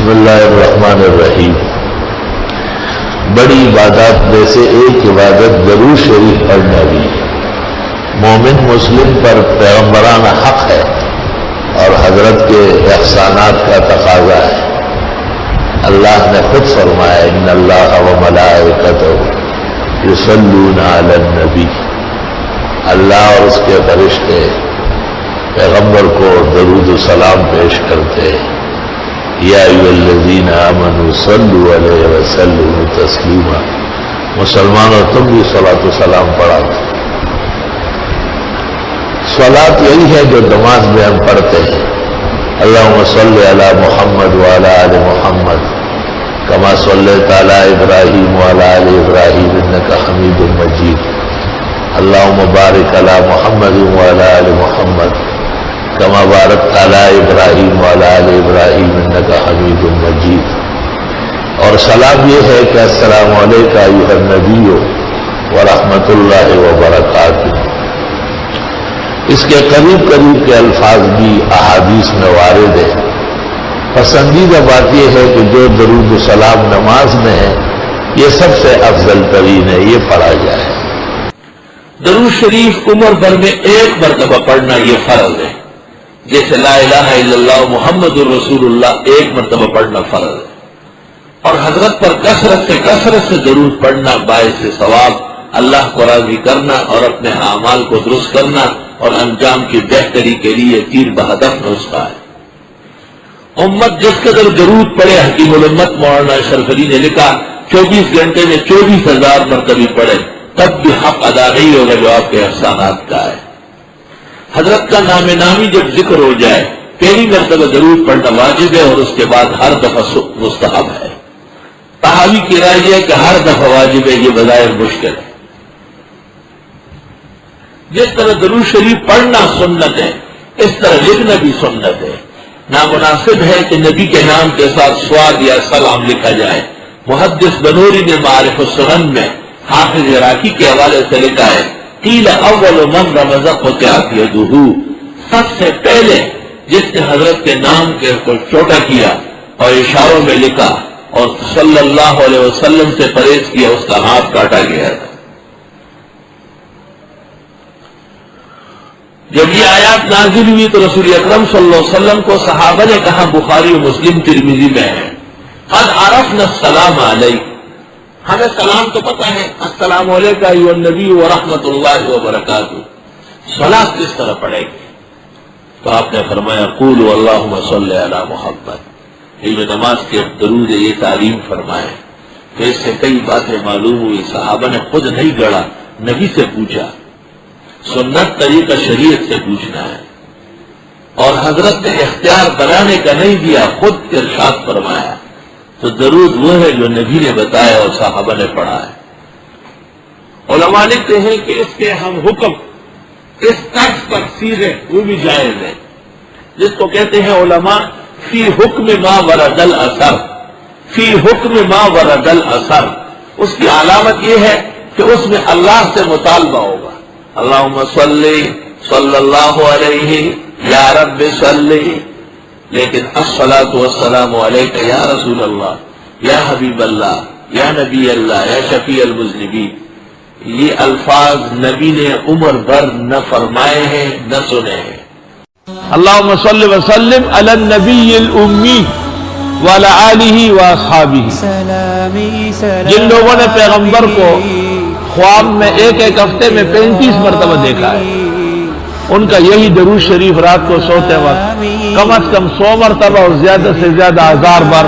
بسم اللہ الرحمن الرحیم۔ بڑی عبادات میں سے ایک عبادت درود شریف پڑھنا بھی مومن مسلم پر پیغمبرانہ حق ہے اور حضرت کے احسانات کا تقاضا ہے۔ اللہ نے خود فرمایا ان اللہ و ملائکتہ یصلون علی النبی، اللہ اور اس کے فرشتے پیغمبر کو درود و سلام پیش کرتے ہیں۔ یا ایھا الذین آمنوا صلوا علیہ وسلموا تسلیما، مسلمانوں تم بھی صلاۃ و سلام پڑھا۔ صلاۃ یہی ہے جو نماز میں ہم پڑھتے ہیں، اللہم صلی علی محمد وعلی آل محمد کما صلیت علی ابراہیم وعلی آل ابراہیم انک حمید مجید، اللہم بارک علی محمد وعلی آل محمد کما بارکت علی ابراہیم وعلی آل ابراہیم انک حمید مجید۔ اور سلام یہ ہے کہ السلام علیکم ایھا النبی ورحمۃ اللہ وبرکاتہ۔ اس کے قریب قریب کے الفاظ بھی احادیث میں وارد ہیں۔ پسندیدہ بات یہ ہے کہ جو درود و سلام نماز میں ہے یہ سب سے افضل ترین ہے، یہ پڑھا جائے۔ درود شریف عمر بھر میں ایک مرتبہ پڑھنا یہ فرض ہے، جیسے لا الہ الا اللہ محمد الرسول اللہ ایک مرتبہ پڑھنا فرض ہے۔ اور حضرت پر کثرت سے درود پڑھنا باعث ثواب، اللہ کو راضی کرنا اور اپنے اعمال کو درست کرنا اور انجام کی بہتری کے لیے تیر بہدف نسخہ ہے۔ امت جس قدر درود پڑھے، حکیم الامت مولانا اشرف علی نے لکھا 24 گھنٹے میں 24,000 مرتبہ پڑھے تب بھی حق ادا نہیں ہوگا جو آپ کے احسانات کا ہے۔ حضرت کا نام نامی جب ذکر ہو جائے پہلی مرتبہ درود پڑھنا واجب ہے اور اس کے بعد ہر دفعہ مستحب ہے۔ تحاوی کی رائے یہ ہے کہ ہر دفعہ واجب ہے، یہ بظاہر مشکل ہے۔ جس طرح درود شریف پڑھنا سنت ہے اس طرح لکھنا بھی سنت ہے۔ نامناسب ہے کہ نبی کے نام کے ساتھ سواد یا سلام لکھا جائے۔ محدث بنوری نے معارف السنن میں حافظ عراقی کے حوالے سے لکھا ہے قیل اول من رمز قطعت یدہ، سب سے پہلے جس نے حضرت کے نام کے کو چھوٹا کیا اور اشاروں میں لکھا اور صلی اللہ علیہ وسلم سے پرہیز کیا اس کا ہاتھ کاٹا گیا تھا۔ جب یہ آیات نازل ہوئی تو رسول اکرم صلی اللہ علیہ وسلم کو صحابہ نے کہا، بخاری و مسلم ترمذی میں ہے، قد عرفنا السلام علیک، ہمیں سلام تو پتہ ہے، السلام علیکم ایھا النبی ورحمۃ اللہ وبرکاتہ، صلاۃ کس طرح پڑھے گی؟ تو آپ نے فرمایا قولوا اللہم صلی علی محمد، یہ نماز کے درود یہ تعلیم فرمائے۔ تو اس سے کئی باتیں معلوم ہوئی، صحابہ نے خود نہیں گڑھا، نبی سے پوچھا، سنت طریقہ شریعت سے پوچھنا ہے، اور حضرت نے اختیار بنانے کا نہیں دیا، خود ارشاد فرمایا۔ تو درود وہ ہے جو نبی نے بتایا اور صحابہ نے پڑھا ہے۔ علماء لکھتے ہیں کہ اس کے ہم حکم اس طرز پر سیدھے وہ بھی جائز ہے، جس کو کہتے ہیں علماء فی حکم ما ورد الاثر، فی حکم ما ورد الاثر۔ اس کی علامت یہ ہے کہ اس میں اللہ سے مطالبہ ہوگا، اللہم صلی اللہ علیہ یا رب صلی، لیکن الصلاۃ والسلام علیک یا رسول اللہ، یا حبیب اللہ، یا نبی اللہ، یا شفیع المذنبین، یہ الفاظ نبی نے عمر بھر نہ فرمائے ہیں نہ سنے ہیں۔ اللہم صلی وسلم علی النبی الامی وعلی آلہ واصحابہ۔ جن لوگوں نے پیغمبر کو خواب میں ایک ہفتے میں 35 مرتبہ دیکھا ہے، ان کا یہی درود شریف رات کو سوتے وقت کم از کم 100 مرتبہ اور زیادہ سے زیادہ 1000 بار